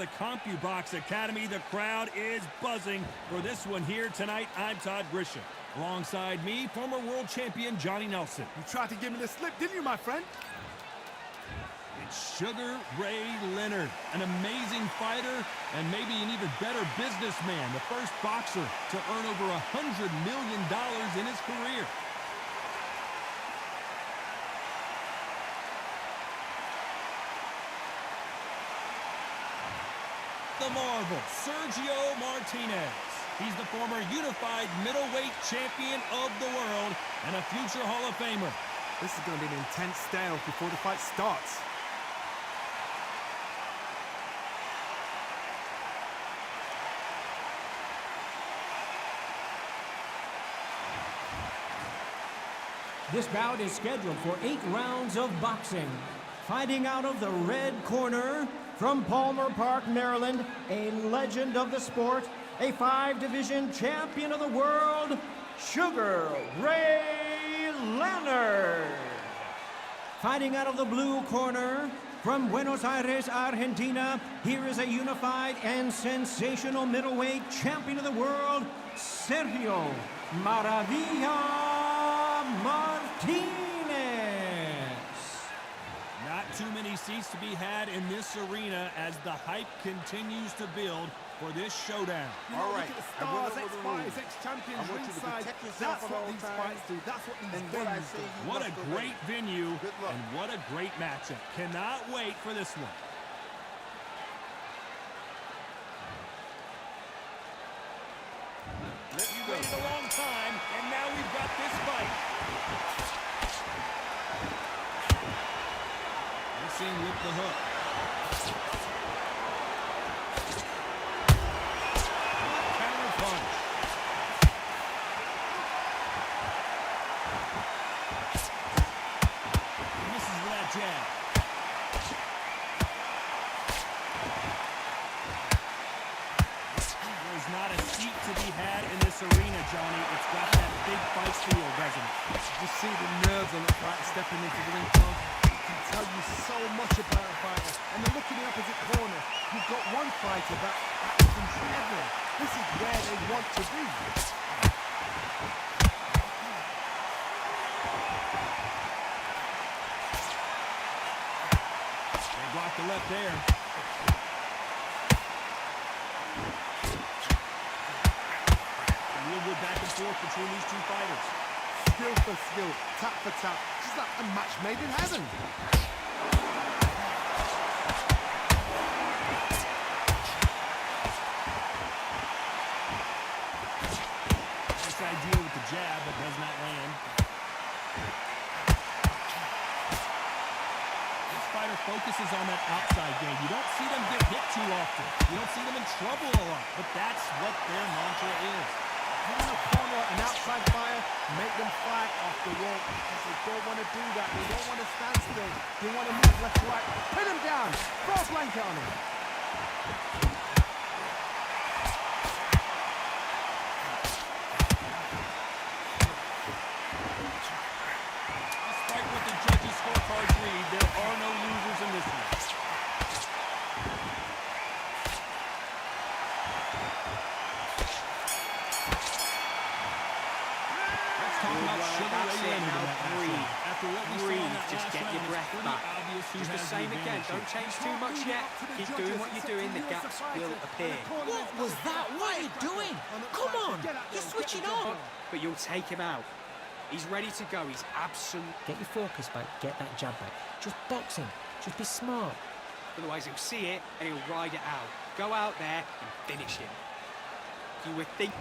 the CompuBox Academy. The crowd is buzzing for this one here tonight. I'm Todd Grisham. Alongside me, former world champion Johnny Nelson. You tried to give me the slip, didn't you, my friend? It's Sugar Ray Leonard, an amazing fighter and maybe an even better businessman. The first boxer to earn over $100 million in his career. The Marvel, Sergio Martinez. He's the former unified middleweight champion of the world and a future Hall of Famer. This is going to be an intense standoff before the fight starts. This bout is scheduled for 8 rounds of boxing. Fighting out of the red corner, from Palmer Park, Maryland, a legend of the sport, a 5-division champion of the world, Sugar Ray Leonard. Fighting out of the blue corner, from Buenos Aires, Argentina, here is a unified and sensational middleweight champion of the world, Sergio Maravilla Martinez. Not too many seats to be had in this arena as the hype continues to build for this showdown. All right, look at the stars, ex-fighters, ex-champions ringside. That's what these fights do. That's what these venues do. What a great venue and what a great matchup. Cannot wait for this one. You waited a long time, and now we've got this fight. With the hook. Counter punch. Misses with that jab. There's not a seat to be had in this arena, Johnny. It's got that big fight feel, doesn't it? You see the nerves on the fight stepping into the ring, Tom. Tell you so much about a fighter, and then look in the opposite corner. You've got one fighter that is in heaven. This is where they want to be. They blocked the left there. A real good back and forth between these two fighters. Skill for skill, tap for tap. It's like a match made in heaven. Nice idea with the jab, but does not land. This fighter focuses on that outside game. You don't see them get hit too often. You don't see them in trouble a lot, but that's what their mantra is. You want to corner an outside fire, make them fight off the wall, because they don't want to do that. They don't want to stand still. They want to move left to right. Pin him down. Throw a blanket on him. Despite what the judges' scorecards read, there are no losers in this one. Just get your breath back. Just the same again. Don't change too much yet. Keep doing what you're doing. The gaps will appear. What was that? What are you doing? Come on. You're switching on. But you'll take him out. He's ready to go. He's absolute. Get your focus back. Get that jab back. Just box him. Just be smart. Otherwise, he'll see it and he'll ride it out. Go out there and finish him. You would think.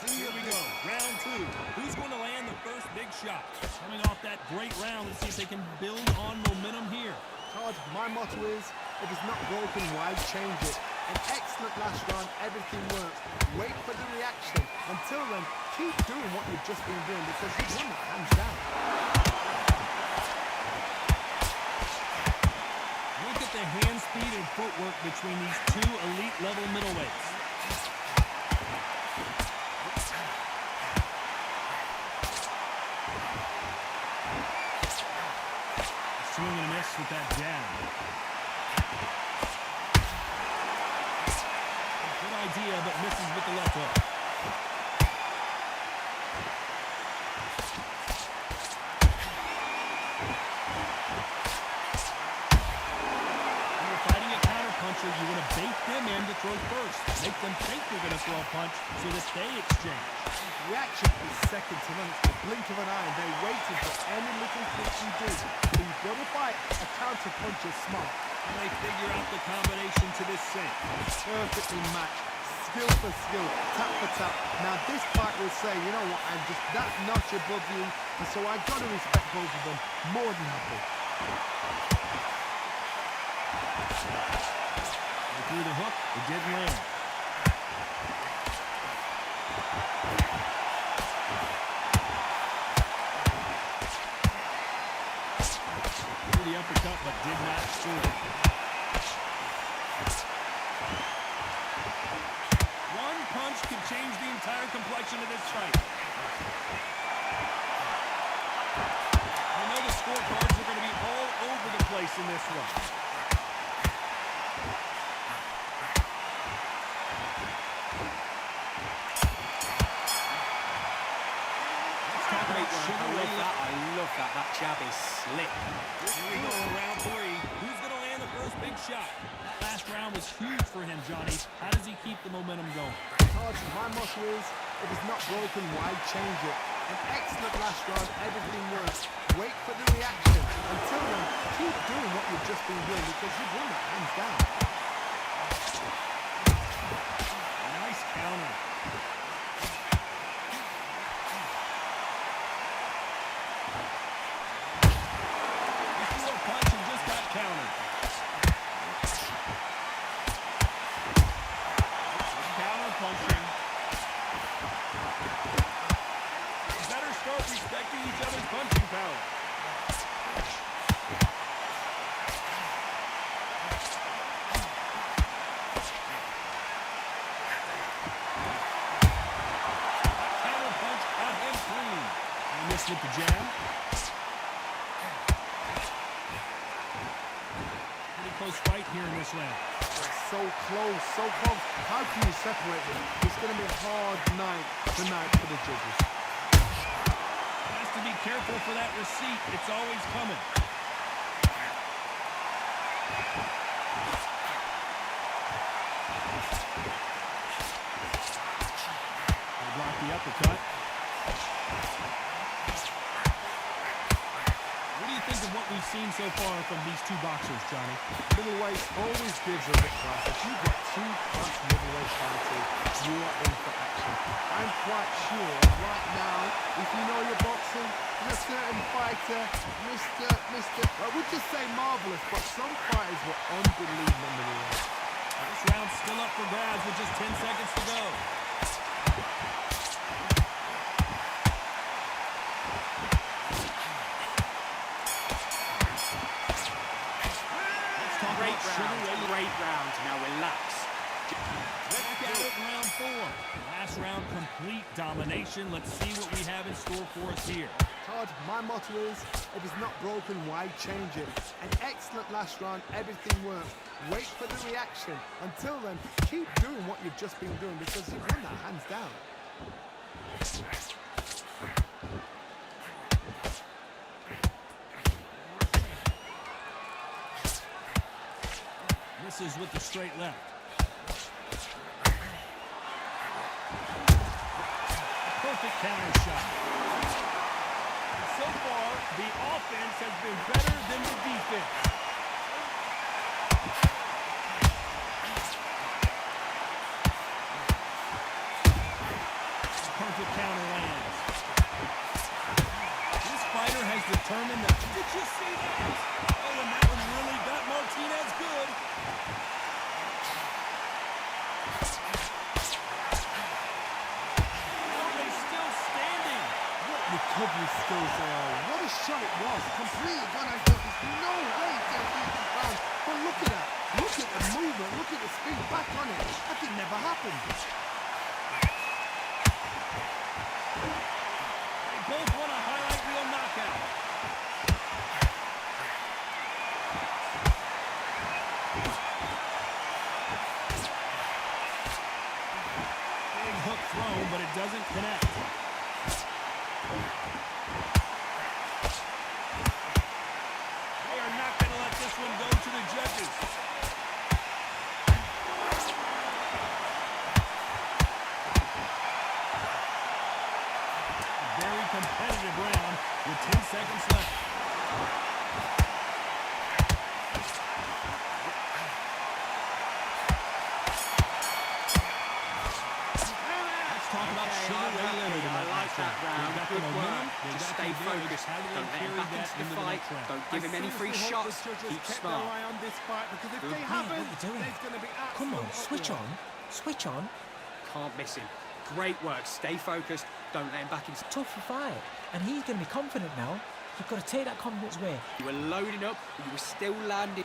Here we go, round 2. Who's going to land the first big shot? Coming off that great round, let's see if they can build on momentum here. Todd, my motto is, if it's not broken, why change it? An excellent last round, everything works. Wait for the reaction. Until then, keep doing what you've just been doing, because you've won it hands down. Look at the hand speed and footwork between these two elite-level middleweights. Swing and a miss with that jab. Misses with the left hook. When you're fighting a counterpuncher, you want to bait them in to throw first. Make them think you're going to throw a punch so that they exchange. Reaction is second to none. It's the blink of an eye, and they're waiting for any little thing you do. So you've got to fight a counter puncher smart. And they figure out the combination to this sink. Perfectly matched, skill for skill, tap for tap. Now this fight will say, you know what, I'm just that notch above you, and so I've got to respect both of them more than happy. They threw the hook, it didn't land. The uppercut, but did not score. One punch could change the entire complexion of this fight. I know the scorecards are going to be all over the place in this one. I love that. That jab is slick. Here we go in round three. Who's going to land the first big shot? That last round was huge for him, Johnny. How does he keep the momentum going? Todd, my motto is, if it's not broken, why change it? An excellent last round, everything works. Wait for the reaction. Until then, keep doing what you've just been doing because you've won that hands down. Nice counter. Respecting each other's punching power. Counter punch got him clean. And missed with the jab. Pretty close fight here in this round. So close, so close. How can you separate them? It's going to be a hard night tonight for the judges. To be careful for that receipt. It's always coming. They block the uppercut. What do you think of what we've seen so far from these two boxers, Johnny? Middleweight always gives a bit class. If you've got two class middleweight fighters, you are in for action. I'm quite sure right now, if you know your boxing, there's a certain fighter, I would just say marvelous, but some fighters were unbelievable middleweight. This round's still up for grabs with just 10 seconds to go. Great round. Now relax. Back at it in round four. Last round, complete domination. Let's see what we have in store for us here. Todd, my motto is, if it's not broken, why change it? An excellent last round, everything works. Wait for the reaction. Until then, keep doing what you've just been doing because you've won that hands down. Misses with the straight left. Perfect counter shot. So far, the offense has been better than the defense. Perfect counter lands. This fighter has determined that. Did you see that? Oh, and that one really got Martinez good. Recovery skills they are. What a shot it was. Completely gone. I thought there's no way to beat the ground. But look at that. Look at the movement. Look at the speed. Back on it. That could never happen. They both want a highlight reel knockout. thrown, but it doesn't connect. They are not going to let this one go to the judges. Very competitive round with 10 seconds left. I like that round. Good work. Just stay focused. Don't let him back into the fight. Don't give him any free shots. Keep smart. What are you doing? Come on, switch on. Switch on. Can't miss him. Great work. Stay focused. Don't let him back into... Tough fight. And he's going to be confident now. You've got to take that confidence away. You were loading up, but you were still landing.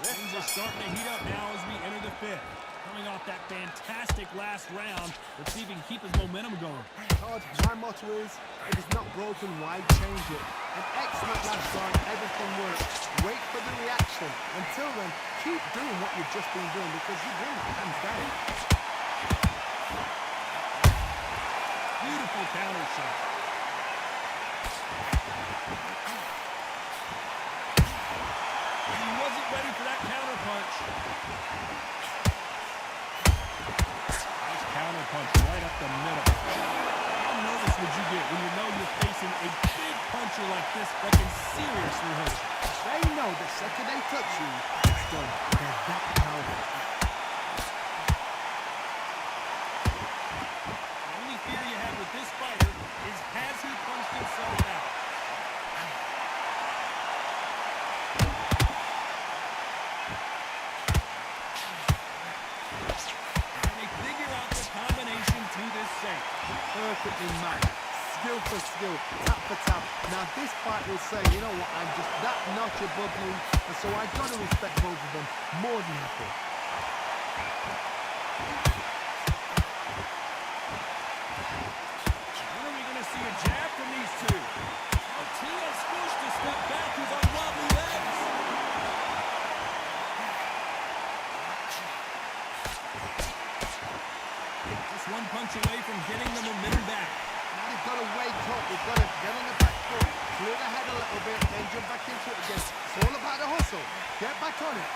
Things are starting to heat up now as we enter the fifth. Coming off that fantastic last round, let's see if he can keep his momentum going. Todd, my motto is, if it's not broken, why change it? An excellent last round, everything works. Wait for the reaction. Until then, keep doing what you've just been doing because you win hands down. Beautiful counter shot. He wasn't ready for that counter punch. Nice counter punch right up the middle. How nervous would you get when you know you're facing a big puncher like this that can seriously hurt you? They know the second they touch you, it's done. They're that powerful. The only fear you have with this fighter is, has he punched himself out? And they figure out the combination to this safe. Perfectly matched. Skill for skill, tap for tap. Now this fight will say, you know what, I'm just that notch above you, and so I've got to respect both of them more than happy. When are we going to see a jab from these two? Martinez forced to step back with unwobbly legs. Just one punch away from getting the momentum back. Now you've got to wake up, you've got to get on the back foot, clear the head a little bit, then jump back into it again. It's all about the hustle. Get back on it.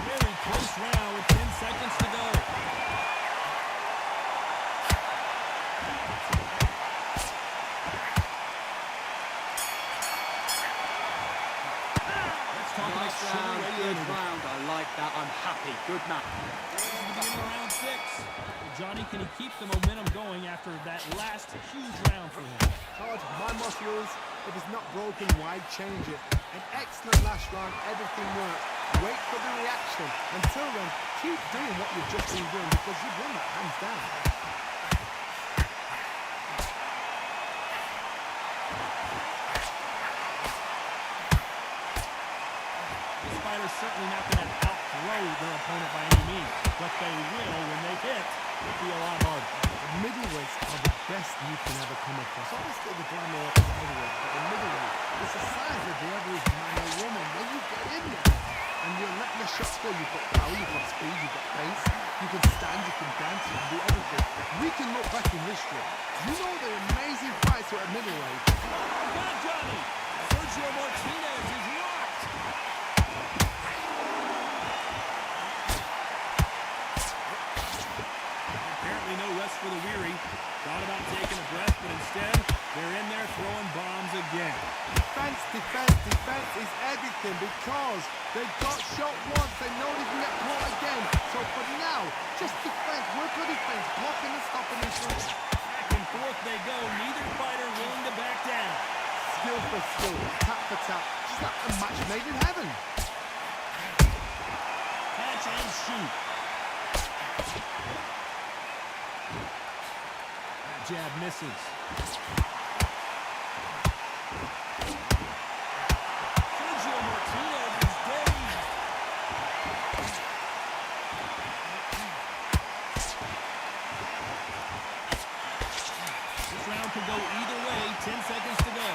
Very close round with 10 seconds to go. Let's talk about Nice Sugar round, Ray good Leonard. round. I like that. I'm happy. Good match. Beginning of round 6. Johnny, can he keep the momentum going after that last huge round for him? Todd, my motto is, if it's not broken, why change it? An excellent last round, everything works. Wait for the reaction. Until then, keep doing what you've just been doing because you've won that hands down. This fighter's certainly not going to outthrow their opponent by any means, but they will when they hit. It'll be a lot harder. The middleweights are the best you can ever come across. Obviously, the glamour is heavyweight, but the middleweight is the size of the average man or woman. When you get in there and you're letting the shots go, you've got power, you've got speed, you've got pace, you can stand, you can dance, you can do everything. We can look back in history. You know the amazing fights at middleweight. God, Johnny! Sergio Martinez is rocked! Apparently no rest for the weary. Thought about taking a breath, but instead, they're in there throwing bombs again. Defense, defense, defense is everything because they got shot once. They know they can get caught again. So for now, just defense, work on defense, blocking and stopping and shooting. Back and forth they go. Neither fighter willing to back down. Skill for skill, tap for tap. Just like a match made in heaven. Catch and shoot. That jab misses. Sergio Martinez is dazed. This round could go either way. 10 seconds to go.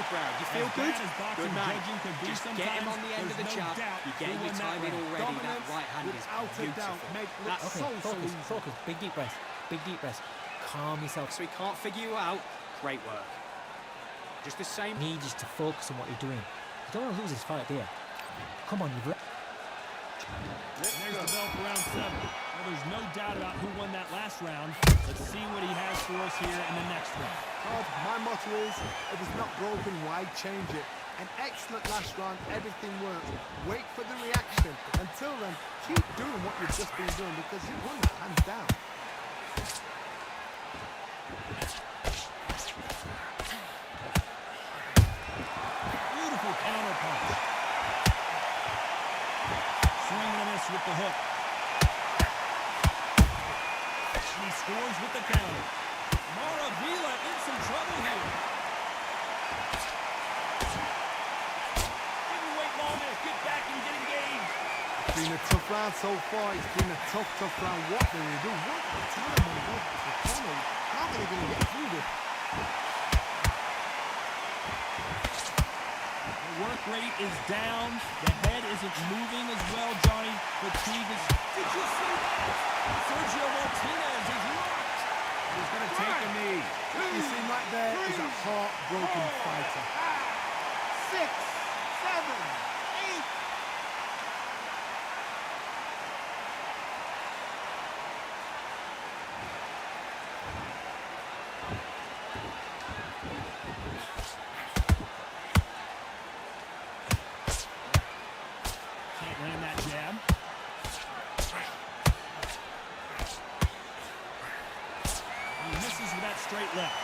good, Brown. You feel As good? bad as boxing Good man. judging can be Just get him on the end of the sometimes, jab. there's no doubt You're getting who your won that time in round. already. That Dominance, right hand is without a doubt, beautiful. made it look That's so Focus, easy. focus. Big deep breath. Big deep breath. Calm yourself. so he can't figure you out. Great work. Just the same. You need just to focus on what you're doing. You don't want to lose this fight there. Come on, you've... There's the bell for round 7. Well, there's no doubt about who won that last round. Let's see what he has for us here in the next round. Todd, my motto is, if it's not broken, why change it? An excellent last round, everything works. Wait for the reaction. Until then, keep doing what you've just been doing because you won it hands down. Beautiful counter punch. Swing and a miss with the hook. He scores with the counter. Maravilla in some trouble here. Didn't wait long to get back and get engaged. It's been a tough round so far. It's been a tough round. What do they do? What the time on the corner? How are they going to get through this? The work rate is down. The head isn't moving as well, Johnny. Fatigue is... Did you see that? Sergio Martinez is locked. He's going to take a knee. What you see right there is a heartbroken fighter. 6, 7, 8. Can't land that jab. He misses with that straight left.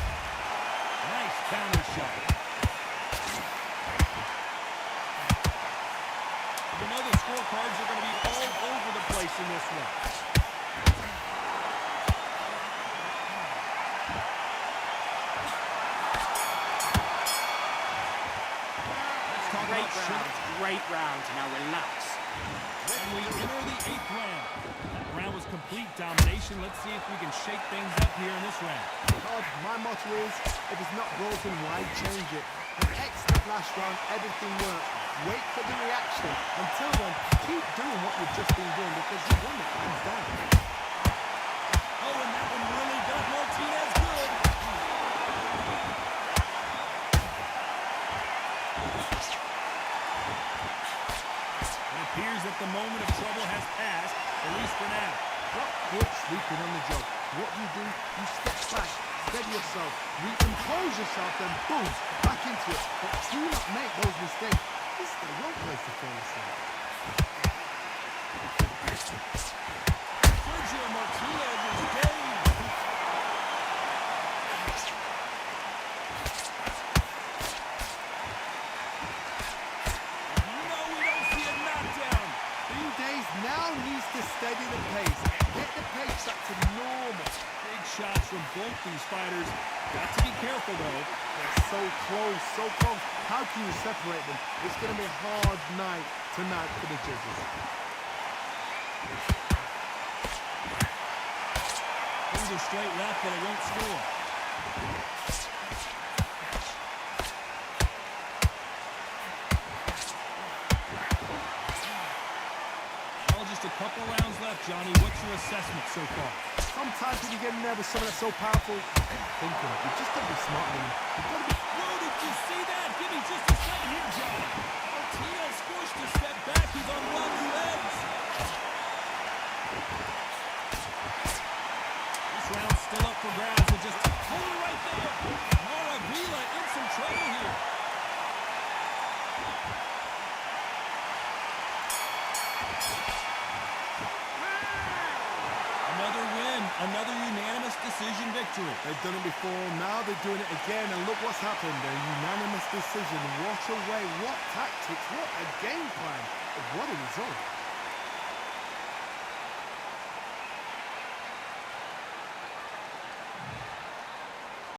Nice counter shot. You know the scorecards are going to be all over the place in this one. Let's talk Great about round. Great round. Now relax. And we enter the 8th round. That round was complete domination. Let's see if we can shake things up here in this round. Todd, my motto is, if it's not broken, why change it? An excellent last round, everything works. Wait for the reaction. Until then, keep doing what you've just been doing because you won it hands down. Oh, and that one really got Martinez good. It appears that the moment of trouble has passed, at least for now. Drop foot, sleeping on the job. What do? You step back, steady yourself, recompose yourself, then boom, back into it. But do not make those mistakes. This is the wrong place to fall asleep. Sergio Martinez is dazed. No, we don't see a knockdown. Few days now needs to steady the pace. Get the pace back to normal. Big shots from both these fighters. Got to be careful, though. They're so close, so close. How can you separate them? It's going to be a hard night tonight for the judges. Things are straight left, but it won't score. Well, just a couple rounds left, Johnny. What's your assessment so far? Sometimes when you get in there with someone that's so powerful, thinking, you just got to be smart with him. You've got to be... Whoa, did you see that? Give me just a second here, Johnny. Martinez forced to step back. He's on one legs. This round's still up for grabs. And just hold it right there. Maravilla in some trouble here. Another win, another unanimous decision victory. They've done it before, now they're doing it again, and look what's happened. A unanimous decision. What a way, what tactics, what a game plan. What a result.